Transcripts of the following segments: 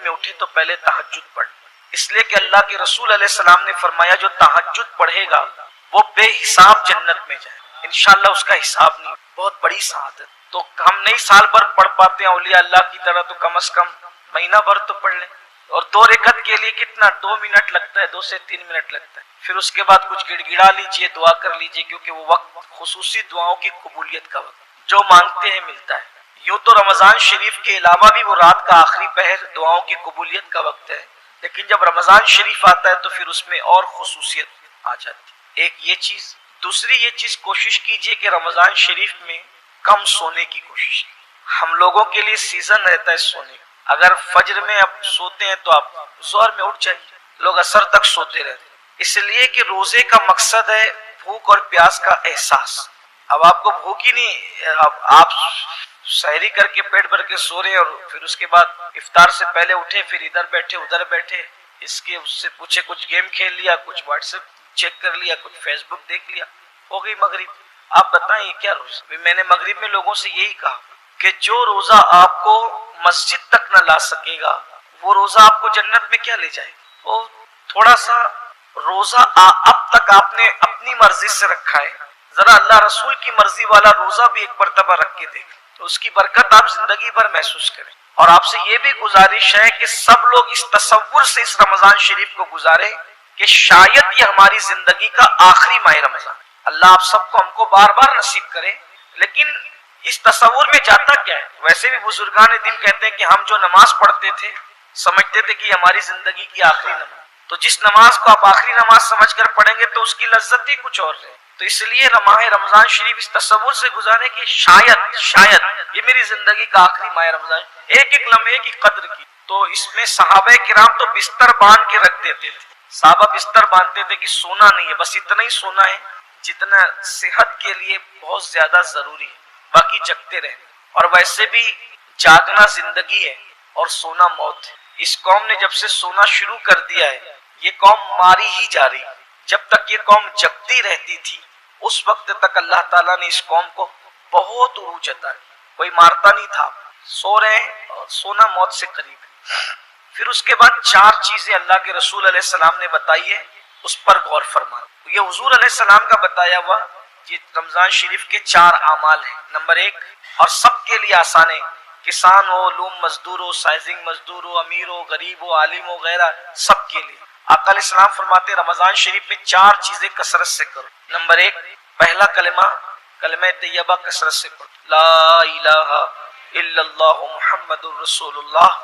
میں اٹھے تو پہلے تہجد پڑھ، اس لیے کہ اللہ کے رسول علیہ السلام نے فرمایا جو تہجد پڑھے گا وہ بے حساب جنت میں جائے، انشاءاللہ اس کا حساب نہیں۔ بہت بڑی سعادت۔ تو ہم نہیں سال بھر پڑھ پاتے ہیں اولیاء اللہ کی طرح، تو کم از کم مہینہ بھر تو پڑھ لیں۔ اور 2 رکعت کے لیے کتنا 2 منٹ لگتا ہے، 2 سے 3 منٹ لگتا ہے۔ پھر اس کے بعد کچھ گڑ گڑا لیجئے، دعا کر لیجئے، کیونکہ وہ وقت خصوصی دعاؤں کی قبولیت کا وقت، جو مانگتے ہیں ملتا ہے۔ یوں تو رمضان شریف کے علاوہ بھی وہ رات کا آخری پہر دعاؤں کی قبولیت کا وقت ہے، لیکن جب رمضان شریف آتا ہے تو پھر اس میں اور خصوصیت آ جاتی ہے۔ ایک یہ چیز، دوسری یہ چیز کوشش کیجئے کہ رمضان شریف میں کم سونے کی کوشش کی۔ ہم لوگوں کے لیے سیزن رہتا ہے سونے کا، اگر فجر میں اب سوتے ہیں تو آپ ظہر میں اٹھ جائیے، لوگ عصر تک سوتے رہتے ہیں، اس لیے کہ روزے کا مقصد ہے بھوک اور پیاس کا احساس۔ اب آپ کو بھوک ہی نہیں، اب آپ سحری کر کے پیٹ بھر کے سو رہے ہیں، اور پھر اس کے بعد افطار سے پہلے اٹھے، پھر ادھر بیٹھے ادھر بیٹھے، اس سے پوچھے، کچھ گیم کھیل لیا، کچھ واٹس ایپ چیک کر لیا، کچھ فیس بک دیکھ لیا، ہو گئی مغرب۔ آپ بتائیں یہ کیا روزہ؟ میں نے مغرب میں لوگوں سے یہی کہا کہ جو روزہ آپ کو مسجد تک نہ لا سکے گا وہ روزہ آپ کو جنت میں کیا لے جائے گا؟ وہ تھوڑا سا روزہ اب تک آپ نے اپنی مرضی سے رکھا ہے، ذرا اللہ رسول کی مرضی والا روزہ بھی ایک مرتبہ رکھ کے دیکھ، تو اس کی برکت آپ زندگی بھر محسوس کریں۔ اور آپ سے یہ بھی گزارش ہے کہ سب لوگ اس تصور سے اس رمضان شریف کو گزارے کہ شاید یہ ہماری زندگی کا آخری ماہ رمضان ہے۔ اللہ آپ سب کو ہم کو بار بار نصیب کرے، لیکن اس تصور میں جاتا کیا ہے؟ ویسے بھی بزرگان دین کہتے ہیں کہ ہم جو نماز پڑھتے تھے سمجھتے تھے کہ ہماری زندگی کی آخری نماز، تو جس نماز کو آپ آخری نماز سمجھ کر پڑھیں گے تو اس کی لذت ہی کچھ اور ہے۔ تو اس لیے ماہ رمضان شریف اس تصور سے گزارے کہ شاید یہ میری زندگی کا آخری ماہ رمضان، ایک ایک لمحے کی قدر کی۔ تو اس میں صحابہ کرام تو بستر باندھ کے رکھ دیتے تھے، صحابہ بستر باندھتے تھے کہ سونا نہیں ہے، بس اتنا ہی سونا ہے جتنا صحت کے لیے بہت زیادہ ضروری ہے، باقی جگتے رہنا۔ اور ویسے بھی جاگنا زندگی ہے اور سونا موت ہے۔ اس قوم نے جب سے سونا شروع کر دیا ہے یہ قوم ماری ہی جا رہی ہے۔ جب تک یہ قوم جگتی رہتی تھی اس وقت تک اللہ تعالیٰ نے اس قوم کو بہت عروج عطا کی، کوئی مارتا نہیں تھا، سو رہے ہیں اور سونا موت سے قریب ہے۔ پھر اس کے بعد 4 چیزیں اللہ کے رسول علیہ السلام نے بتائی ہے، اس پر غور فرمانا۔ یہ حضور علیہ السلام کا بتایا ہوا یہ رمضان شریف کے 4 اعمال ہیں۔ نمبر 1، اور سب کے لیے آسان ہے، کسان ہو، علوم مزدور ہو، سائنسنگ مزدور ہو، امیر ہو، غریب ہو، عالم ہو، غیرہ، سب کے لیے۔ آقا علیہ السلام فرماتے ہیں رمضان شریف میں 4 چیزیں کثرت سے کرو۔ نمبر 1، پہلا کلمہ طیبہ کثرت سے پڑھو، لا الہ الا اللہ محمد الرسول اللہ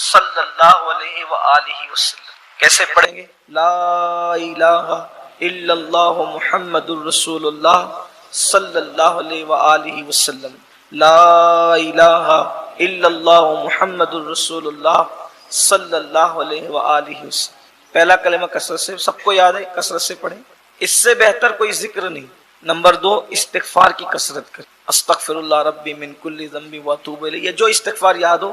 صلی اللہ علیہ وآلہ وسلم۔ کیسے پڑھیں گے؟ لا الہ الا اللہ محمد الرسول اللہ صلی اللہ علیہ وآلہ وسلم، لا الہ الا اللہ محمد الرسول اللہ صلی اللہ علیہ وآلہ وسلم۔ پہلا کلمہ کثرت سے، سب کو یاد ہے، کثرت سے پڑھیں، اس سے بہتر کوئی ذکر نہیں۔ نمبر 2، استغفار کی کثرت کریں، استغفر اللہ ربی من کل ذنب واتوب الیہ۔ جو استغفار یاد ہو،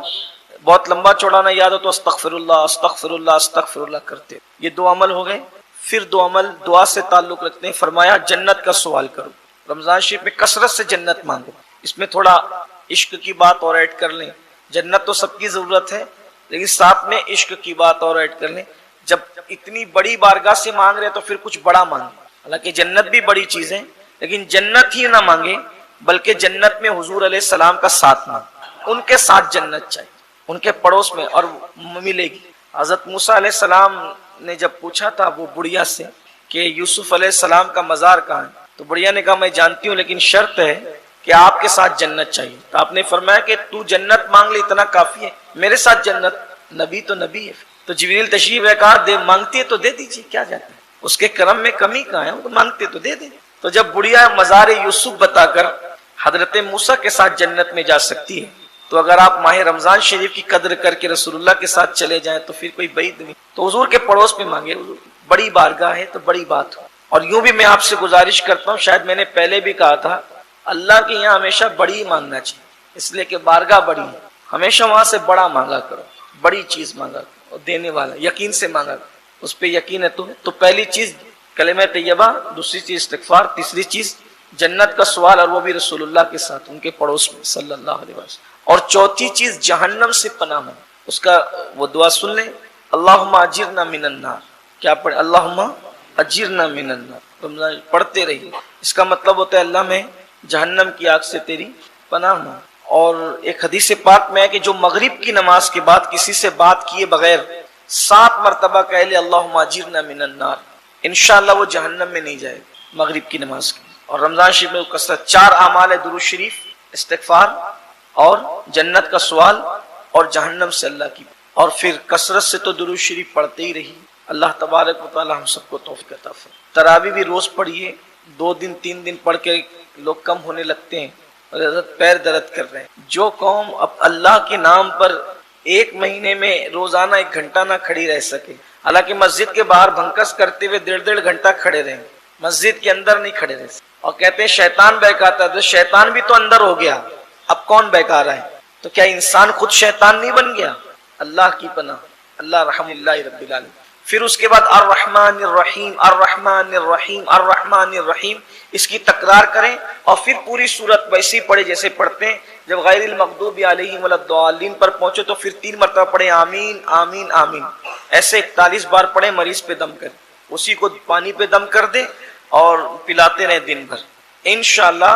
بہت لمبا چوڑا نہ یاد ہو تو استغفر اللہ کرتے۔ یہ 2 عمل ہو گئے۔ پھر 2 عمل دعا سے تعلق رکھتے ہیں، فرمایا جنت کا سوال کرو۔ رمضان شریف میں کثرت سے جنت مانگو، اس میں تھوڑا عشق کی بات اور ایڈ کر لیں۔ جنت تو سب کی ضرورت ہے، لیکن ساتھ میں عشق کی بات اور ایڈ کر لیں۔ جب اتنی بڑی بارگاہ سے مانگ رہے تو پھر کچھ بڑا مانگیں، حالانکہ جنت بھی بڑی چیز ہے، لیکن جنت ہی نہ مانگے بلکہ جنت میں حضور علیہ السلام کا ساتھ مانگے، ان کے ساتھ جنت چاہیے، ان کے پڑوس میں، اور ملے گی۔ حضرت موسیٰ علیہ السلام نے جب پوچھا تھا وہ بڑھیا سے کہ یوسف علیہ السلام کا مزار کہاں ہے، تو بڑھیا نے کہا میں جانتی ہوں لیکن شرط ہے کہ آپ کے ساتھ جنت چاہیے۔ تو آپ نے فرمایا کہ تو جنت مانگ لے اتنا کافی ہے، میرے ساتھ جنت، نبی تو نبی ہے۔ تو جبریل تشریف لے کہا دے مانگتی ہے تو دے دیجیے، کیا جاتا ہے، اس کے کرم میں کمی کہاں ہے، وہ مانگتے تو دے دیں۔ تو جب بڑھیا مزار یوسف بتا کر حضرت موسیٰ کے ساتھ جنت میں جا سکتی ہے، تو اگر آپ ماہ رمضان شریف کی قدر کر کے رسول اللہ کے ساتھ چلے جائیں تو پھر کوئی بعید نہیں۔ تو حضور کے پڑوس میں مانگے، حضور بڑی بارگاہ ہے تو بڑی بات ہو۔ اور یوں بھی میں آپ سے گزارش کرتا ہوں، شاید میں نے پہلے بھی کہا تھا، اللہ کے یہاں ہمیشہ بڑی ہی مانگنا چاہیے، اس لیے کہ بارگاہ بڑی ہے، ہمیشہ وہاں سے بڑا مانگا کرو، بڑی چیز مانگا کرو، اور دینے والا یقین سے مانگا کرو، اس پہ یقین ہے تو پہلی چیز کلمہ طیبہ، دوسری چیز استغفار، تیسری چیز جنت کا سوال، اور وہ بھی رسول اللہ کے ساتھ ان کے پڑوس میں صلی اللہ علیہ وسلم، اور چوتھی چیز جہنم سے پناہ مانگو۔ اس کا وہ دعا سن لیں، اللہم اجرنا من النار. کیا پڑھیں؟ اللہم اجرنا من النار. رمضان پڑھتے رہیے. اس کا مطلب ہوتا ہے اللہ میں جہنم کی آگ سے تیری پناہ مانگ. اور ایک حدیث پاک میں ہے کہ جو مغرب کی نماز کے بعد کسی سے بات کیے بغیر 7 مرتبہ کہہ لے اللہم اجرنا من النار، انشاءاللہ وہ جہنم میں نہیں جائے گا مغرب کی نماز کی. اور رمضان شریف میں کثرت 4 اعمال ہے: درود شریف، استغفار، اور جنت کا سوال، اور جہنم سے اللہ کی. اور پھر کثرت سے تو درود شریف پڑھتے ہی رہی. اللہ تبارک و تعالی ہم سب کو توفیق عطا فرمائے. تراویح بھی روز پڑھیے. 2 دن 3 دن پڑھ کے لوگ کم ہونے لگتے ہیں، پیر درد کر رہے ہیں. جو قوم اب اللہ کے نام پر 1 مہینے میں روزانہ 1 گھنٹہ نہ کھڑی رہ سکے، حالانکہ مسجد کے باہر بھنکس کرتے ہوئے 1.5 گھنٹہ کھڑے رہیں، مسجد کے اندر نہیں کھڑے رہ سکتے. اور کہتے ہیں شیطان بہکاتا ہے، تو شیطان بھی تو اندر ہو گیا، اب کون بہکا رہا ہے؟ تو کیا انسان خود شیطان نہیں بن گیا؟ اللہ کی پناہ، اللہ رحم اللہ رب العالمین. پھر اس کے بعد الرحمن الرحیم، الرحمن الرحیم، الرحمن الرحیم، اس کی تکرار کریں. اور پھر پوری سورت ویسی پڑھے جیسے پڑھتے ہیں. جب غیر المغضوب علیہم ولا الضالین پر پہنچے تو پھر 3 مرتبہ پڑھیں آمین آمین آمین. ایسے 41 بار پڑھیں. مریض پہ دم کریں، اسی کو پانی پہ دم کر دیں اور پلاتے رہیں دن بھر. انشاءاللہ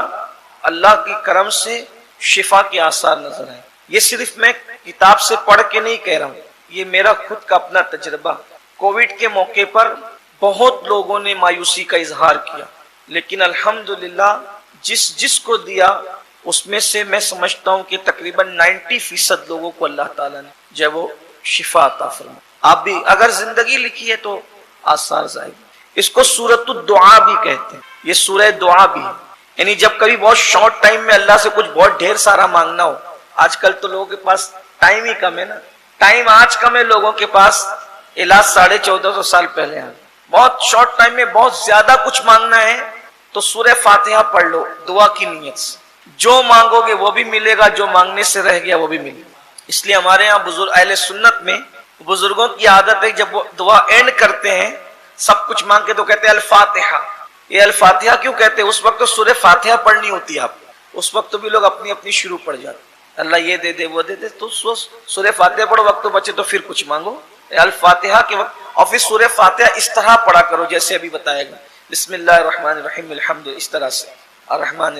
اللہ کی کرم سے شفا کے آثار نظر آئیں. یہ صرف میں کتاب سے پڑھ کے نہیں کہہ رہا ہوں، یہ میرا خود کا اپنا تجربہ. کووڈ کے موقع پر بہت لوگوں نے مایوسی کا اظہار کیا، لیکن الحمدللہ جس کو دیا اس میں سے میں سمجھتا ہوں کہ تقریباً 90% لوگوں کو اللہ تعالیٰ نے جو وہ شفا عطا فرمائی. آپ بھی اگر زندگی لکھی ہے تو آثار ظاہر. اس کو سورۃ الدعا بھی کہتے ہیں. یہ سورہ دعا بھی ہے، یعنی جب کبھی بہت شارٹ ٹائم میں اللہ سے کچھ بہت ڈھیر سارا مانگنا ہو. آج کل تو لوگوں کے پاس ٹائم ہی کم ہے نا. ٹائم آج کم ہے لوگوں کے پاس. علاج 1450 سال پہلے ہیں. بہت شارٹ ٹائم میں بہت زیادہ کچھ مانگنا ہے تو سورہ فاتحہ پڑھ لو دعا کی نیت سے. جو مانگو گے وہ بھی ملے گا، جو مانگنے سے رہ گیا وہ بھی ملے گا. اس لیے ہمارے یہاں بزرگ اہل سنت میں بزرگوں کی عادت ہے جب وہ دعا اینڈ کرتے ہیں سب کچھ مانگ کے تو کہتے ہیں الفاتحہ. یہ الفاتحہ کیوں کہتے ہیں؟ اس وقت تو سورہ فاتحہ پڑھنی ہوتی ہے آپ کو. اس وقت تو بھی لوگ اپنی اپنی شروع پڑھ جاتے ہیں، اللہ یہ دے دے وہ دے دے، تو سورہ فاتحہ پڑھو. وقت تو بچے تو پھر کچھ مانگو الفاتحہ کے وقت. اور پھر سورہ فاتحہ اس طرح پڑھا کرو جیسے ابھی بتایا گا، بسم اللہ الرحمن الرحیم الحمد، اس طرح سے الرحمن.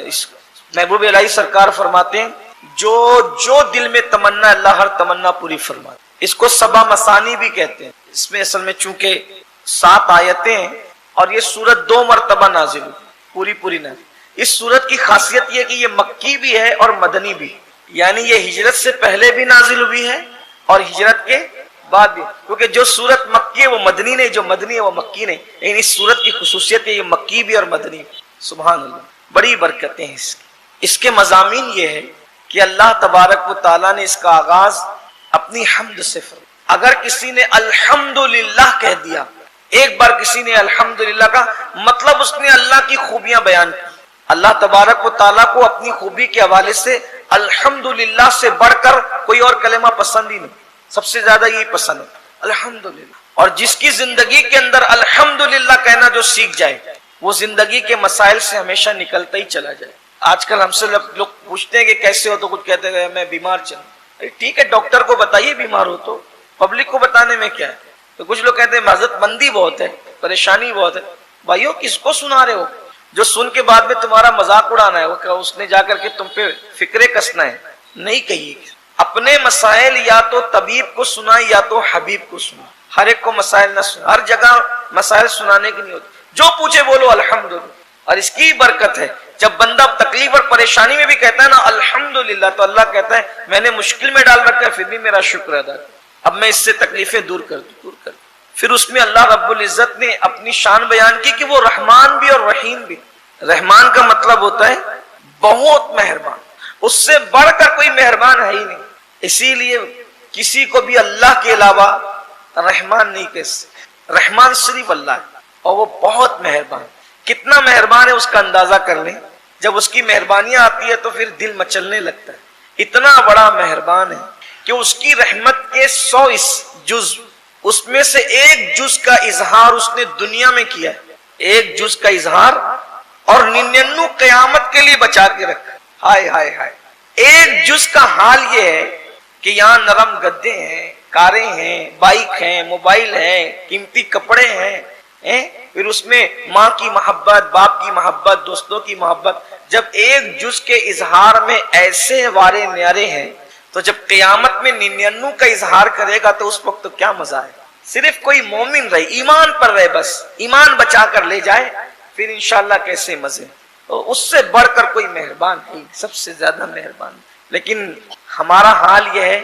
محبوب الہی سرکار فرماتے ہیں جو دل میں تمنا اللہ ہر تمنا پوری فرماتے. اس کو سبا مثانی بھی کہتے ہیں. اس میں اصل میں چونکہ 7 آیتیں ہیں اور یہ سورت 2 مرتبہ نازل ہوئی، پوری نازل. اس سورت کی خاصیت یہ کہ یہ مکی بھی ہے اور مدنی بھی، یعنی یہ ہجرت سے پہلے بھی نازل ہوئی ہے اور ہجرت کے بعد بھی. کیونکہ جو سورت مکی ہے وہ مدنی نہیں، جو مدنی ہے وہ مکی نہیں. لیکن اس سورت کی خصوصیت ہے یہ مکی بھی اور مدنی بھی. سبحان اللہ، بڑی برکتیں ہیں اس کے مضامین یہ ہے کہ اللہ تبارک و تعالیٰ نے اس کا آغاز اپنی حمد سے فرمایا. اگر کسی نے الحمدللہ کہہ دیا، ایک بار کسی نے الحمدللہ کا مطلب اس نے اللہ کی خوبیاں بیان کی. اللہ تبارک و تعالیٰ کو اپنی خوبی کے حوالے سے الحمدللہ سے بڑھ کر کوئی اور کلمہ پسند ہی نہیں، سب سے زیادہ یہی پسند ہے الحمدللہ. اور جس کی زندگی کے اندر الحمدللہ کہنا جو سیکھ جائے وہ زندگی کے مسائل سے ہمیشہ نکلتا ہی چلا جائے. آج کل ہم سے لوگ پوچھتے ہیں کہ کیسے ہو، تو کچھ کہتے ہیں میں بیمار چل. ٹھیک ہے، ڈاکٹر کو بتائیے بیمار ہو تو، پبلک کو بتانے میں کیا ہے. تو کچھ لوگ کہتے ہیں معذرت مندی بہت ہے، پریشانی بہت ہے. بھائیو کس کو سنا رہے ہو؟ جو سن کے بعد میں تمہارا مذاق اڑانا ہے، وہ اس نے جا کر کے تم پہ فکرے کسنا ہے. نہیں کہیے. اپنے مسائل یا تو طبیب کو سنا یا تو حبیب کو سنا. ہر ایک کو مسائل نہ سنا، ہر جگہ مسائل سنانے کی نہیں ہوتی. جو پوچھے بولو الحمدللہ. اور اس کی برکت ہے جب بندہ تکلیف اور پریشانی میں بھی کہتا ہے نا الحمدللہ، تو اللہ کہتا ہے میں نے مشکل میں ڈال رکھا ہے پھر بھی میرا شکر ادا کر، اب میں اس سے تکلیفیں دور کر دوں. پھر اس میں اللہ رب العزت نے اپنی شان بیان کی کہ وہ رحمان بھی اور رحیم بھی. رحمان کا مطلب ہوتا ہے بہت مہربان، اس سے بڑھ کر کوئی مہربان ہے ہی نہیں. اسی لیے کسی کو بھی اللہ کے علاوہ رحمان نہیں کہہ سکتے. رحمان صرف اللہ ہے اور وہ بہت مہربان. کتنا مہربان ہے اس کا اندازہ کر لیں. جب اس کی مہربانیاں آتی ہے تو پھر دل مچلنے لگتا ہے. اتنا بڑا مہربان ہے کہ اس کی رحمت کے 100 جز، اس میں سے 1 جز کا اظہار اس نے دنیا میں کیا ہے. 1 جز کا اظہار اور 99 قیامت کے لیے بچا کے رکھا. ہائے ہائے ہائے. 1 جز کا حال یہ ہے کہ یہاں نرم گدے ہیں، کاریں ہیں، بائک ہیں، موبائل ہیں، قیمتی کپڑے ہیں، پھر اس میں ماں کی محبت، باپ کی محبت، دوستوں کی محبت، جب ایک جز کے اظہار میں ایسے وارے نیارے ہیں تو جب قیامت میں 99 کا اظہار کرے گا تو اس وقت تو کیا مزہ ہے۔ صرف کوئی مومن رہے، ایمان پر رہے، بس ایمان بچا کر لے جائے، پھر انشاءاللہ کیسے مزے۔ تو اس سے بڑھ کر کوئی مہربان ہے، سب سے زیادہ مہربان۔ لیکن ہمارا حال یہ ہے،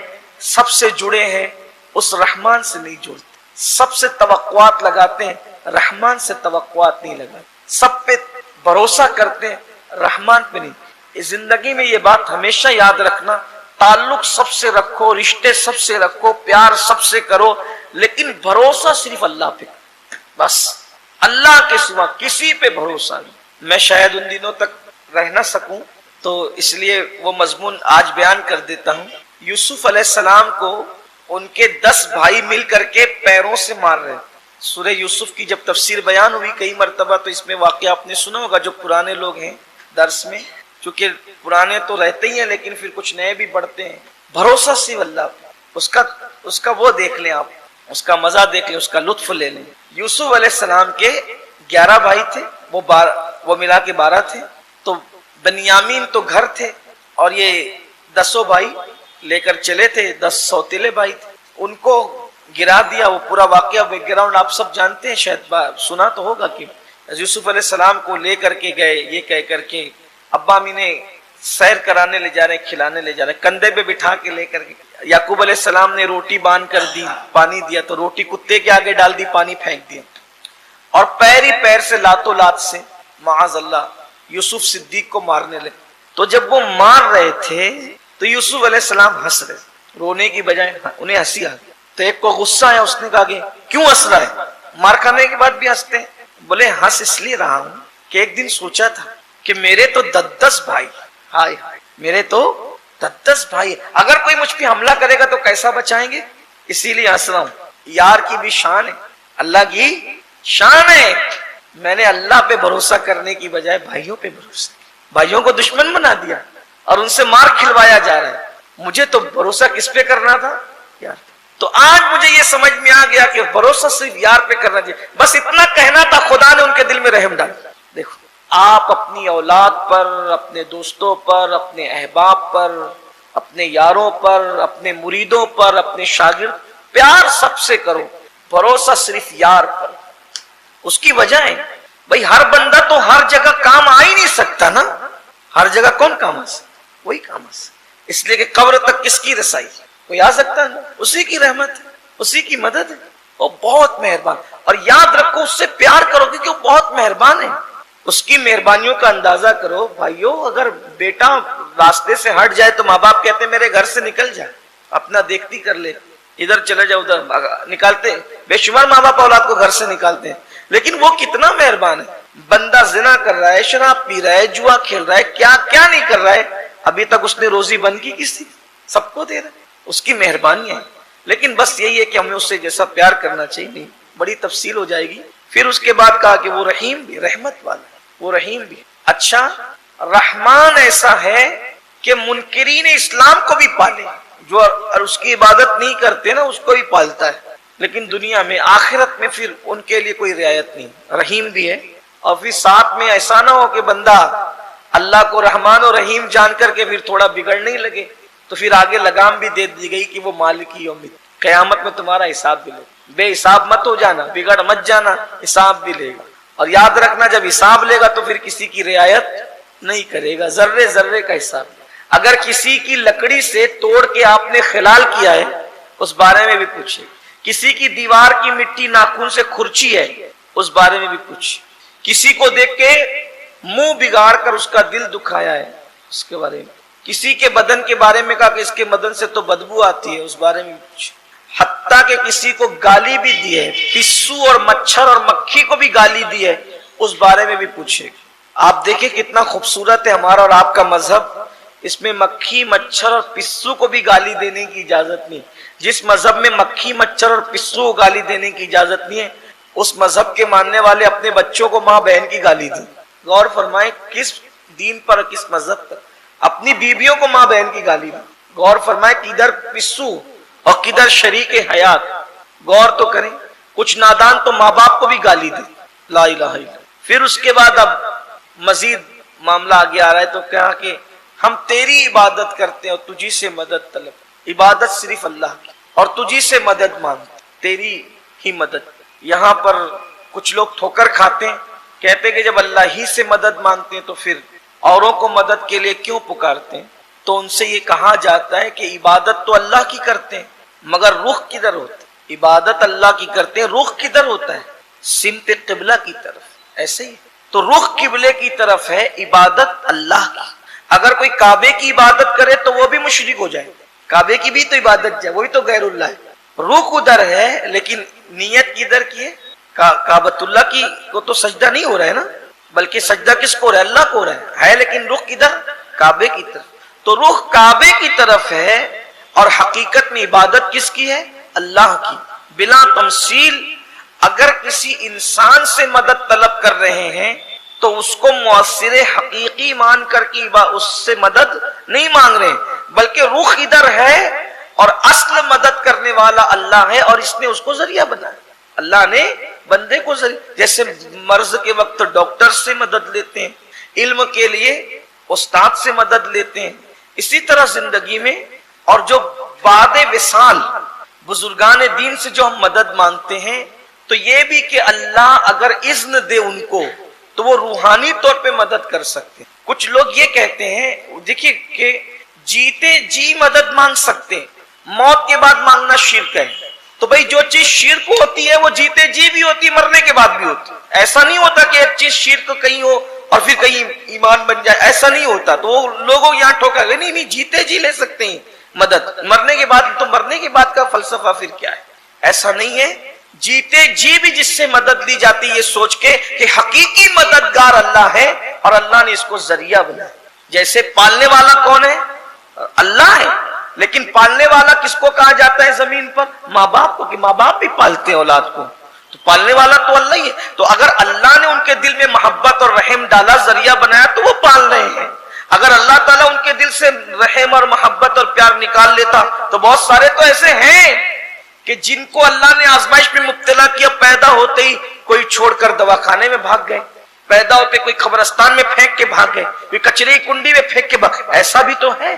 سب سے جڑے ہیں اس رحمان سے نہیں جڑتے، سب سے توقعات لگاتے ہیں، رحمان سے توقعات نہیں لگاتے، سب پہ بھروسہ کرتے ہیں، رحمان پہ نہیں۔ اس زندگی میں یہ بات ہمیشہ یاد رکھنا، تعلق سب سے رکھو، رشتے سب سے رکھو، پیار سب سے کرو، لیکن بھروسہ صرف اللہ پہ، بس اللہ کے سوا کسی پہ بھروسہ نہیں۔ میں شاید ان دنوں تک رہ نہ سکوں تو اس لیے وہ مضمون آج بیان کر دیتا ہوں۔ یوسف علیہ السلام کو ان کے 10 بھائی مل کر کے پیروں سے مار رہے۔ سورہ یوسف کی جب تفسیر بیان ہوئی کئی مرتبہ تو اس میں واقعہ آپ نے سنا ہوگا، جو پرانے لوگ ہیں درس میں، چونکہ پرانے تو رہتے ہی ہیں لیکن پھر کچھ نئے بھی بڑھتے ہیں۔ بھروسہ صرف اللہ پہ، اس کا وہ دیکھ لیں، آپ اس کا مزہ دیکھ لیں، اس کا لطف لے لیں۔ یوسف علیہ السلام کے 11 بھائی تھے، وہ ملا کے 12 تھے، تو بنیامین تو گھر تھے اور یہ 10 بھائی لے کر چلے تھے، 10 سوتیلے بھائی تھے، ان کو گرا دیا۔ وہ پورا واقعہ بیک گراؤنڈ آپ سب جانتے ہیں، شاید سنا تو ہوگا کہ یوسف علیہ السلام کو لے کر کے گئے، یہ کہہ کر کے ابا امی نے سیر کرانے لے جا رہے ہیں، کھلانے لے جا رہے ہیں، کندھے پہ بٹھا کے لے کر کے۔ یعقوب علیہ السلام نے روٹی باندھ کر دی، پانی دیا تو روٹی کتے کے آگے ڈال دی، پانی پھینک دیا، اور پیر ہی پیر سے لاتوں لات سے معاذ اللہ یوسف صدیق کو مارنے لگے۔ تو جب وہ مار رہے تھے تو یوسف علیہ السلام ہنس رہے، رونے کی بجائے انہیں ہنسی آ گئی۔ تو ایک کو غصہ آیا، اس نے کہا کہ کیوں ہنس رہا ہے، مار کھانے کے بعد بھی ہنستے ہیں؟ بولے ہنس اس لیے رہا ہوں کہ ایک دن سوچا تھا کہ میرے تو 10 بھائی، ہائے ہائے میرے تو 10 بھائی، اگر کوئی مجھ پہ حملہ کرے گا تو کیسا بچائیں گے، اسی لیے ہنس رہا ہوں۔ یار کی بھی شان ہے، اللہ کی شان ہے، میں نے اللہ پہ بھروسہ کرنے کی بجائے بھائیوں پہ بھروسہ، بھائیوں کو دشمن بنا دیا اور ان سے مار کھلوایا جا رہا ہے۔ مجھے تو بھروسہ کس پہ کرنا تھا، یار۔ تو آج مجھے یہ سمجھ میں آ گیا کہ بھروسہ صرف یار پہ کرنا چاہیے، بس اتنا کہنا تھا، خدا نے ان کے دل میں رحم ڈالا۔ دیکھو آپ اپنی اولاد پر، اپنے دوستوں پر، اپنے احباب پر، اپنے یاروں پر، اپنے مریدوں پر، اپنے شاگرد، پیار سب سے کرو، بھروسہ صرف یار پر۔ اس کی وجہ ہے بھائی ہر بندہ تو ہر جگہ کام آ ہی نہیں سکتا نا، ہر جگہ کون کام آ سکتا، وہی کام آ سکتا۔ اس لیے کہ قبر تک کس کی رسائی، کوئی آ سکتا ہے، اسی کی رحمت ہے، اسی کی مدد ہے، وہ بہت مہربان۔ اور یاد رکھو اس سے پیار کرو کیونکہ وہ بہت مہربان ہے، اس کی مہربانیوں کا اندازہ کرو۔ بھائیو اگر بیٹا راستے سے ہٹ جائے تو ماں باپ کہتے ہیں میرے گھر سے نکل جائے، اپنا دیکھتی کر لے، ادھر چلے جاؤ ادھر نکالتے ہیں، بے شمار ماں باپ اولاد کو گھر سے نکالتے ہیں، لیکن وہ کتنا مہربان ہے۔ بندہ زنا کر رہا ہے، شراب پی رہا ہے، جوا کھیل رہا ہے، کیا کیا نہیں کر رہا ہے، ابھی تک اس نے روزی بند کی کسی، سب کو دے رہا ہے، اس کی مہربانی ہے۔ لیکن بس یہی ہے کہ ہمیں اس سے جیسا پیار کرنا چاہیے، نہیں بڑی تفصیل ہو جائے گی۔ پھر اس کے بعد کہا کہ وہ رحیم بھی، رحمت والا، وہ رحیم بھی۔ اچھا رحمان ایسا ہے کہ منکرین اسلام کو بھی پالے، جو اس کی عبادت نہیں کرتے نا اس کو بھی پالتا ہے، لیکن دنیا میں آخرت میں پھر ان کے لیے کوئی رعایت نہیں، رحیم بھی ہے۔ اور پھر ساتھ میں ایسا نہ ہو کہ بندہ اللہ کو رحمان اور رحیم جان کر کے پھر تھوڑا بگڑنے لگے، تو پھر آگے لگام بھی دے دی گئی کہ وہ مالک یوم الدین، قیامت میں تمہارا حساب بھی لے، بے حساب مت ہو جانا، بگڑ مت جانا، حساب بھی لے گا۔ اور یاد رکھنا جب حساب لے گا تو پھر کسی کی رعایت نہیں کرے گا، ذرے ذرے کا حساب۔ اگر کسی کی لکڑی سے توڑ کے آپ نے خلال کیا ہے اس بارے میں بھی پوچھے، کسی کی دیوار کی مٹی ناخن سے کھرچی ہے اس بارے میں بھی پوچھے، کسی کو دیکھ کے منہ بگاڑ کر اس کا دل دکھایا ہے اس کے بارے میں، کسی کے بدن کے بارے میں کہا کہ اس کے بدن سے تو بدبو آتی ہے اس بارے میں بھی پوچھے، حتیٰ کہ کسی کو گالی بھی دی ہے، پسو اور مچھر اور مکھی کو بھی گالی دی ہے اس بارے میں بھی پوچھے۔ آپ دیکھیں کتنا خوبصورت ہے ہمارا اور آپ کا مذہب، اس میں مکھی مچھر اور پسو کو بھی گالی دینے کی اجازت نہیں۔ جس مذہب میں مکھی مچھر اور پسو کو گالی دینے کی اجازت نہیں ہے اس مذہب کے ماننے والے اپنے بچوں کو ماں بہن کی گالی دیں۔ غور فرمائیں کس دین پر، کس مذہب پر، اپنی بیویوں کو ماں بہن کی گالی دیں۔ غور فرمائے کدھر پسو اور کدھر شریک حیات، غور تو کریں. کچھ نادان تو ماں باپ کو بھی گالی دے، لا الہ الا اللہ. پھر اس کے بعد اب مزید معاملہ آگے آ رہا ہے تو کہا کہ ہم تیری عبادت کرتے ہیں اور تجھی سے مدد طلب. عبادت صرف اللہ کی اور تجھی سے مدد مانگتے، تیری ہی مدد. یہاں پر کچھ لوگ ٹھوکر کھاتے ہیں، کہتے ہیں کہ جب اللہ ہی سے مدد مانگتے ہیں تو پھر اوروں کو مدد کے لیے کیوں پکارتے ہیں؟ تو ان سے یہ کہا جاتا ہے کہ عبادت تو اللہ کی کرتے ہیں مگر رخ کدھر ہوتا ہے؟ عبادت اللہ کی کرتے ہیں، رخ کدھر ہوتا ہے؟ سمت قبلہ کی طرف. ایسے ہی تو رخ قبلے کی طرف ہے عبادت اللہ کی. اگر کوئی کعبے کی عبادت کرے تو وہ بھی مشرک ہو جائے. کعبے کی بھی تو عبادت ہے، وہی تو غیر اللہ ہے. رخ ادھر ہے لیکن نیت کدھر کی ہے؟ کعبۃ اللہ کی کو تو سجدہ نہیں ہو رہا ہے نا، بلکہ سجدہ کس کو ہو رہا ہے؟ اللہ کو ہو رہا ہے لیکن رخ کدھر؟ کعبے کی طرف. تو رخ کعبے کی طرف ہے اور حقیقت میں عبادت کس کی ہے؟ اللہ کی. بلا تمثیل اگر کسی انسان سے مدد طلب کر رہے ہیں تو اس کو مؤثر حقیقی مان کر کے اس سے مدد نہیں مانگ رہے ہیں، بلکہ رخ ادھر ہے اور اصل مدد کرنے والا اللہ ہے اور اس نے اس کو ذریعہ بنایا. اللہ نے بندے کو ذریعہ، جیسے مرض کے وقت ڈاکٹر سے مدد لیتے ہیں، علم کے لیے استاد سے مدد لیتے ہیں، اسی طرح زندگی میں اور جو بعد وصال بزرگان دین سے جو ہم مدد مانگتے ہیں تو یہ بھی کہ اللہ اگر اذن دے ان کو تو وہ روحانی طور پہ مدد کر سکتے ہیں. کچھ لوگ یہ کہتے ہیں دیکھیے کہ جیتے جی مدد مانگ سکتے ہیں، موت کے بعد مانگنا شرک ہے. تو بھئی جو چیز شرک ہوتی ہے وہ جیتے جی بھی ہوتی، مرنے کے بعد بھی ہوتی. ایسا نہیں ہوتا کہ ایک چیز شرک کہیں ہو اور پھر کہیں ایمان بن جائے، ایسا نہیں ہوتا. تو لوگوں یہاں ٹھوکا گئے نہیں جیتے جی لے سکتے ہیں مدد، مرنے کے بعد تو مرنے کے بعد کا فلسفہ پھر کیا ہے؟ ایسا نہیں ہے. جیتے جی بھی جس سے مدد لی جاتی ہے یہ سوچ کے کہ حقیقی مددگار اللہ ہے اور اللہ نے اس کو ذریعہ بنایا. جیسے پالنے والا کون ہے؟ اللہ ہے. لیکن پالنے والا کس کو کہا جاتا ہے زمین پر؟ ماں باپ کو، کہ ماں باپ بھی پالتے ہیں اولاد کو. تو پالنے والا تو اللہ ہی ہے. تو اگر اللہ نے ان کے دل میں محبت اور رحم ڈالا، ذریعہ بنایا تو وہ پال رہے ہیں. اگر اللہ تعالیٰ ان کے دل سے رحم اور محبت اور پیار نکال لیتا تو بہت سارے تو ایسے ہیں کہ جن کو اللہ نے آزمائش میں مبتلا کیا، پیدا ہوتے ہی کوئی چھوڑ کر دواخانے میں بھاگ گئے، پیدا ہوتے کوئی قبرستان میں پھینک کے بھاگ گئے، کوئی کچرے کی کنڈی میں پھینک کے بھاگ گئے. ایسا بھی تو ہے.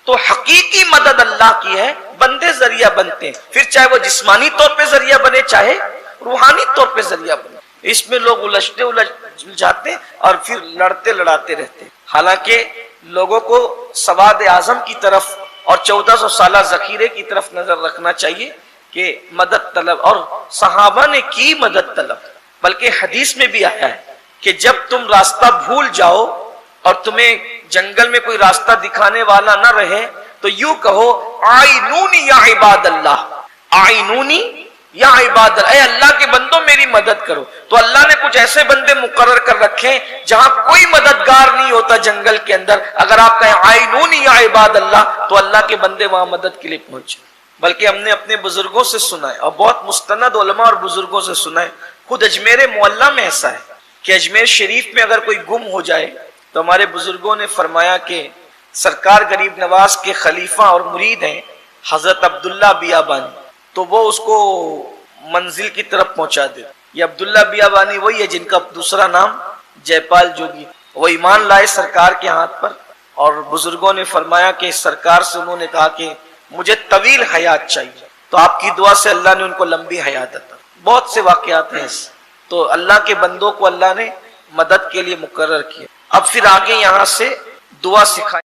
تو حقیقی مدد اللہ کی ہے، بندے ذریعہ بنتے ہیں. پھر چاہے وہ جسمانی طور پہ ذریعہ بنے چاہے روحانی طور پہ ذریعہ بنے. اس میں لوگ الجھ جاتے اور پھر لڑتے لڑاتے رہتے. حالانکہ لوگوں کو سواد اعظم کی طرف اور 1400 سالہ ذخیرے کی طرف نظر رکھنا چاہیے کہ مدد طلب، اور صحابہ نے کی مدد طلب. بلکہ حدیث میں بھی آیا ہے کہ جب تم راستہ بھول جاؤ اور تمہیں جنگل میں کوئی راستہ دکھانے والا نہ رہے تو یوں کہو آئینونی یا عباد اللہ، آئینونی یا عباد اللہ، اے اللہ کے بندوں میری مدد کرو. تو اللہ نے کچھ ایسے بندے مقرر کر رکھے جہاں کوئی مددگار نہیں ہوتا جنگل کے اندر، اگر آپ کہیں آئینونی یا عباد اللہ تو اللہ کے بندے وہاں مدد کے لیے پہنچے. بلکہ ہم نے اپنے بزرگوں سے سنا ہے اور بہت مستند علماء اور بزرگوں سے سنا ہے. خود اجمیر معلیٰ میں ایسا ہے کہ اجمیر شریف میں اگر کوئی گم ہو جائے تو ہمارے بزرگوں نے فرمایا کہ سرکار غریب نواز کے خلیفہ اور مرید ہیں حضرت عبداللہ بیابانی، تو وہ اس کو منزل کی طرف پہنچا دے. یہ عبداللہ بیابانی وہی ہے جن کا دوسرا نام جے پال جوگی. وہ ایمان لائے سرکار کے ہاتھ پر اور بزرگوں نے فرمایا کہ سرکار سے انہوں نے کہا کہ مجھے طویل حیات چاہیے، تو آپ کی دعا سے اللہ نے ان کو لمبی حیات عطا. بہت سے واقعات ہیں. تو اللہ کے بندوں کو اللہ نے مدد کے لیے مقرر کیا. اب پھر آگے یہاں سے دعا سکھائیں.